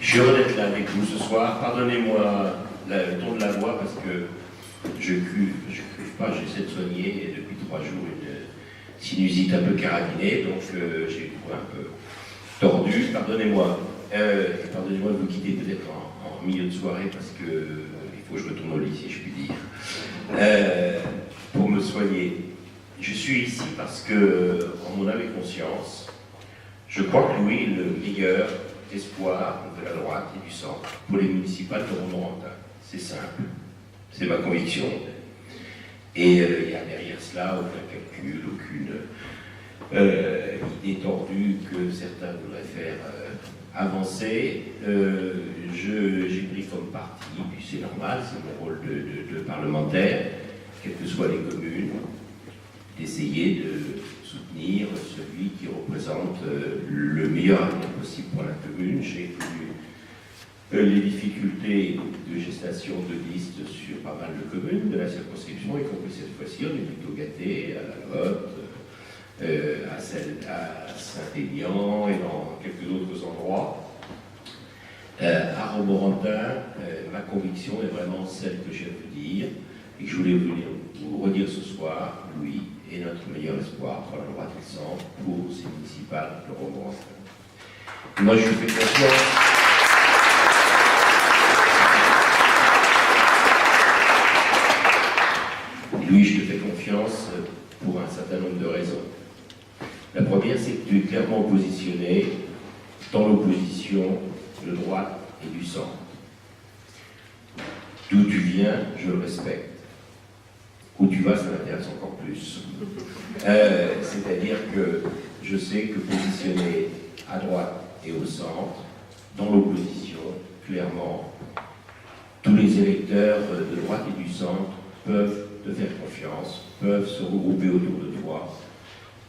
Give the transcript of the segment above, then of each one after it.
Je suis heureux d'être là avec vous ce soir. Pardonnez-moi le ton de la voix parce que je cuve pas, j'essaie de soigner depuis 3 jours une sinusite un peu carabinée, donc j'ai une voix un peu tordue. Pardonnez-moi. Et pardonnez-moi de vous quitter peut-être en milieu de soirée parce que il faut que je retourne au lit, si je puis dire, pour me soigner. Je suis ici parce que, en mon âme et conscience, je crois que Louis est le meilleur espoir de la droite et du centre pour les municipales de Romorantin. C'est simple, c'est ma conviction. Et il n'y a derrière cela aucun calcul, aucune idée tordue que certains voudraient faire avancer. J'ai pris comme parti, puis c'est normal, c'est mon rôle de parlementaire, quelles que soient les communes, d'essayer de soutenir celui qui représente le meilleur avenir possible pour la commune. J'ai connu les difficultés de gestation de liste sur pas mal de communes de la circonscription, y compris cette fois-ci, on est plutôt gâtés à la Lotte, à Saint-Élian et dans quelques autres endroits. À Romorantin, ma conviction est vraiment celle que je viens de vous dire et que je voulais vous redire ce soir. Louis est notre meilleur espoir pour la droite et le centre pour ces municipales de Romorantin. Moi, je lui fais confiance. Louis, je te fais confiance pour un certain nombre de raisons. La première, c'est que tu es clairement positionné dans l'opposition de droite et du centre. D'où tu viens, je le respecte. Où tu vas, ça m'intéresse encore plus. C'est-à-dire que je sais que positionné à droite et au centre, dans l'opposition, clairement, tous les électeurs de droite et du centre peuvent te faire confiance, peuvent se regrouper autour de toi,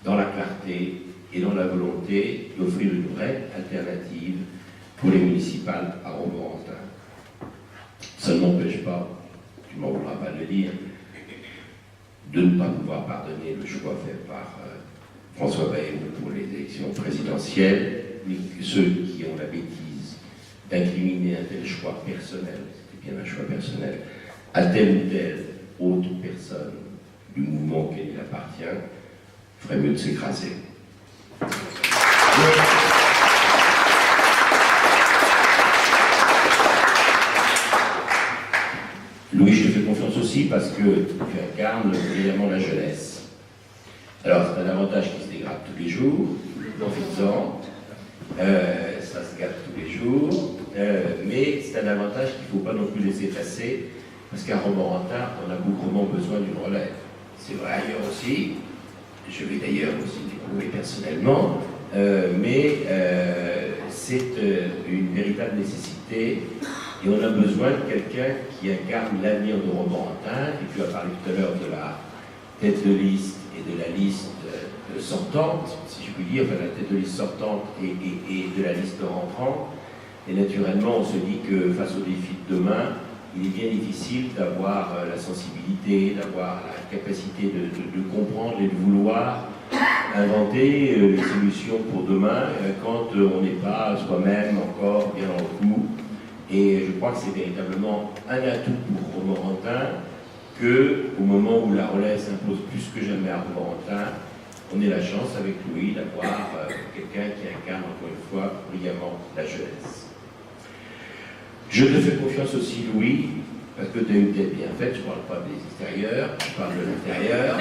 dans la clarté et dans la volonté d'offrir une vraie alternative pour les municipales à Romorantin. Ça ne m'empêche pas, tu m'en voudras pas de le dire, de ne pas pouvoir pardonner le choix fait par François Bayrou pour les élections présidentielles, mais ceux qui ont la bêtise d'incriminer un tel choix personnel, c'était bien un choix personnel, à telle ou telle autre personne du mouvement auquel il appartient, ferait mieux de s'écraser. Louis, je te fais confiance aussi parce que tu incarnes évidemment la jeunesse. Alors, c'est un avantage qui se dégrade tous les jours, profites-en, ça se gâte tous les jours, mais c'est un avantage qu'il ne faut pas non plus laisser passer, parce qu'à Romorantin, on a beaucoup besoin d'une relève. C'est vrai ailleurs aussi, je vais d'ailleurs aussi l'éprouver personnellement, mais c'est une véritable nécessité. Et on a besoin de quelqu'un qui incarne l'avenir de Romorantin. Et tu as parlé tout à l'heure de la tête de liste et de la liste sortante, si je puis dire, enfin la tête de liste sortante et de la liste rentrante. Et naturellement, on se dit que face aux défis de demain, il est bien difficile d'avoir la sensibilité, d'avoir la capacité de comprendre et de vouloir inventer les solutions pour demain quand on n'est pas soi-même encore bien dans le coup. Et je crois que c'est véritablement un atout pour Romorantin qu'au moment où la relève s'impose plus que jamais à Romorantin, on ait la chance avec Louis d'avoir quelqu'un qui incarne encore une fois brillamment la jeunesse. Je te fais confiance aussi, Louis, parce que tu as une tête bien faite, je ne parle pas des extérieurs, je parle de l'intérieur.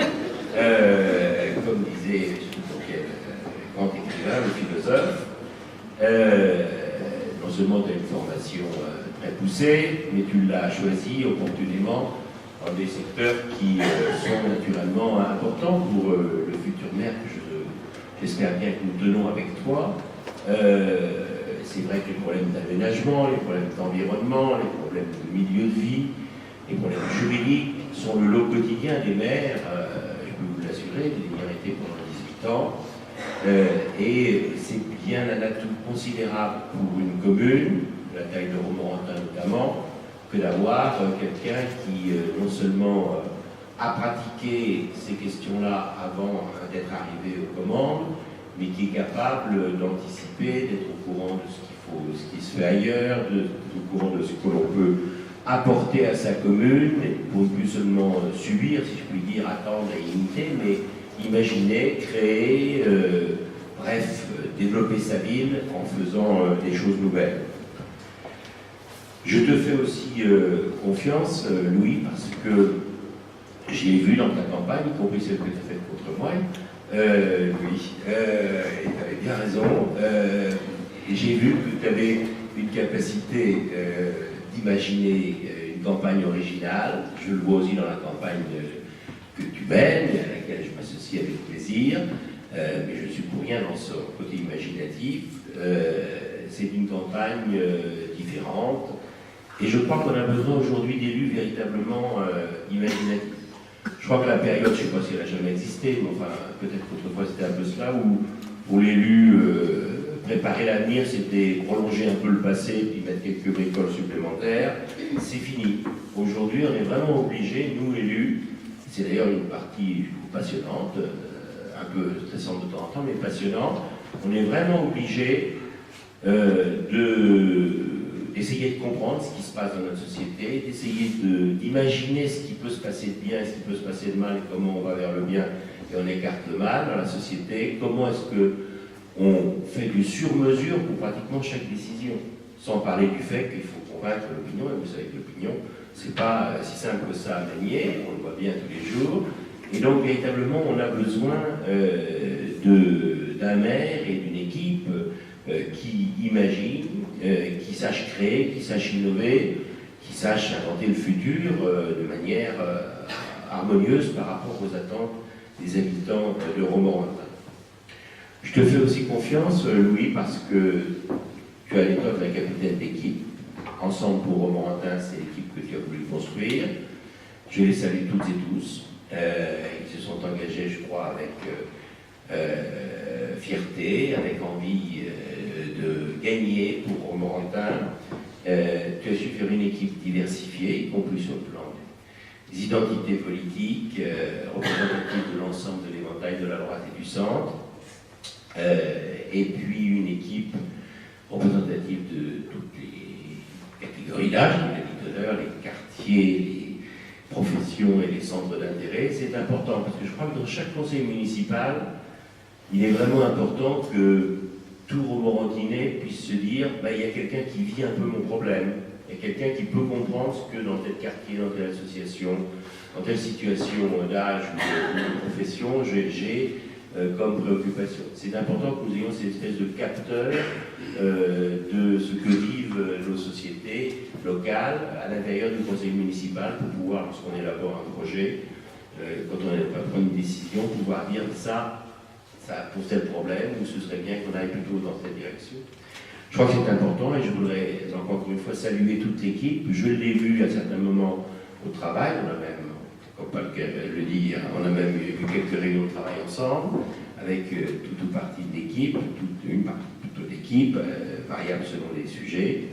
Comme disait le grand écrivain, le philosophe, non seulement tu as une formation très poussée, mais tu l'as choisi opportunément dans des secteurs qui sont naturellement importants pour le futur maire que j'espère bien que nous tenons avec toi. C'est vrai que les problèmes d'aménagement, les problèmes d'environnement, les problèmes de milieu de vie, les problèmes juridiques sont le lot quotidien des maires, je peux vous l'assurer, de l'ayant été pendant 18 ans. Et c'est bien un atout considérable pour une commune, de la taille de Romorantin notamment, que d'avoir quelqu'un qui non seulement a pratiqué ces questions-là avant d'être arrivé aux commandes, mais qui est capable d'anticiper, d'être au courant de ce qui se fait ailleurs, d'être au courant de ce que l'on peut apporter à sa commune, pour ne plus seulement subir, si je puis dire, attendre et imiter, mais imaginer, créer, bref, développer sa ville en faisant des choses nouvelles. Je te fais aussi confiance, Louis, parce que j'ai vu dans ta campagne, y compris celle que tu as faite contre moi, Louis, et tu avais bien raison, j'ai vu que tu avais une capacité d'imaginer une campagne originale. Je le vois aussi dans la campagne que tu mènes, à laquelle je m'associe avec plaisir, mais je ne suis pour rien dans son côté imaginatif. C'est une campagne différente, et je crois qu'on a besoin aujourd'hui d'élus véritablement imaginatifs. Je crois que la période, je ne sais pas si elle a jamais existé, mais enfin, peut-être qu'autrefois c'était un peu cela, où pour l'élu, préparer l'avenir, c'était prolonger un peu le passé, puis mettre quelques bricoles supplémentaires. C'est fini. Aujourd'hui, on est vraiment obligés, nous élus, c'est d'ailleurs une partie passionnante, un peu stressante de temps en temps, mais passionnante, on est vraiment obligés d'essayer de comprendre ce qui se passe dans notre société, d'essayer d'imaginer ce qui peut se passer de bien et ce qui peut se passer de mal, et comment on va vers le bien et on écarte le mal dans la société, comment est-ce qu'on fait du sur-mesure pour pratiquement chaque décision, sans parler du fait qu'il faut convaincre l'opinion, et vous savez que l'opinion, c'est pas si simple que ça à manier, on le voit bien tous les jours, et donc véritablement on a besoin d'un maire et d'une équipe qui imagine, qui sache créer, qui sache innover, qui sache inventer le futur de manière harmonieuse par rapport aux attentes des habitants de Romorantin. Je te fais aussi confiance, Louis, parce que tu as à l'époque la capitaine d'équipe. Ensemble pour Romorantin, c'est l'équipe que tu as voulu construire. Je les salue toutes et tous. Ils se sont engagés, je crois, avec fierté, avec envie de gagner pour Romorantin. Tu as su faire une équipe diversifiée, y compris sur le plan des identités politiques, représentatives de l'ensemble de l'éventail de la droite et du centre, et puis une équipe représentative de toutes les catégories d'âge, je l'ai dit tout à l'heure, les quartiers, les professions et les centres d'intérêt. C'est important parce que je crois que dans chaque conseil municipal, il est vraiment important que tout Romorantinais puisse se dire il y a quelqu'un qui vit un peu mon problème, il y a quelqu'un qui peut comprendre ce que dans tel quartier, dans telle association, dans telle situation d'âge ou de profession, j'ai comme préoccupation. C'est important que nous ayons cette espèce de capteur de ce que vivent nos sociétés locales à l'intérieur du conseil municipal pour pouvoir, lorsqu'on élabore un projet, quand on n'est pas prendre une décision, pouvoir dire ça pose tel problème, ou ce serait bien qu'on aille plutôt dans cette direction. Je crois que c'est important et je voudrais encore une fois saluer toute l'équipe. Je l'ai vu à certains moments au travail, on a même, comme pas le dire, on a même eu quelques réunions de travail ensemble, avec toute ou partie de l'équipe, une partie plutôt d'équipe, variable selon les sujets.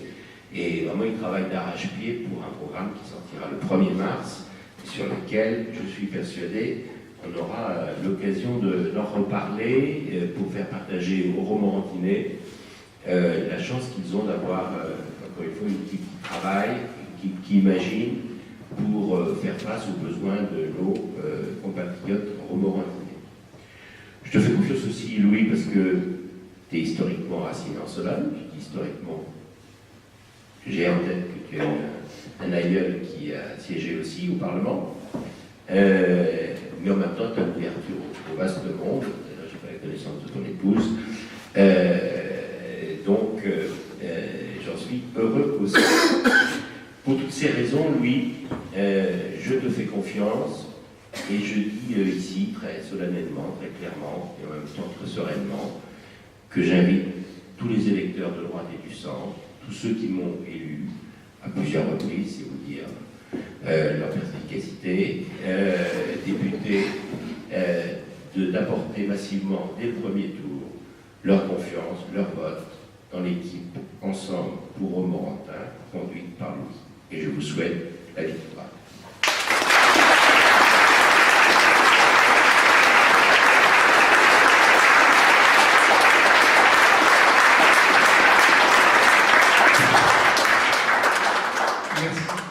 Et vraiment, ils travaillent d'arrache-pied pour un programme qui sortira le 1er mars, sur lequel, je suis persuadé, on aura l'occasion d'en reparler pour faire partager aux Romorantinais la chance qu'ils ont d'avoir, encore une fois, une équipe qui travaille, une équipe qui imagine pour faire face aux besoins de nos compatriotes romorantinais. Je te fais confiance aussi, Louis, parce que tu es historiquement raciné en Sologne. Je dis historiquement, j'ai en tête que tu as un aïeul qui a siégé aussi au Parlement. Mais en même temps, tu as l'ouverture au vaste monde. Là, je n'ai pas la connaissance de ton épouse. Donc, j'en suis heureux aussi. Pour toutes ces raisons, Louis, je te fais confiance et je dis ici, très solennellement, très clairement, et en même temps très sereinement, que j'invite tous les électeurs de droite et du centre, tous ceux qui m'ont élu à plusieurs reprises, c'est vous dire leur perspicacité, députés, d'apporter massivement dès le premier tour leur confiance, leur vote dans l'équipe Ensemble pour Romorantin, conduite par Louis. Et je vous souhaite la victoire. Merci.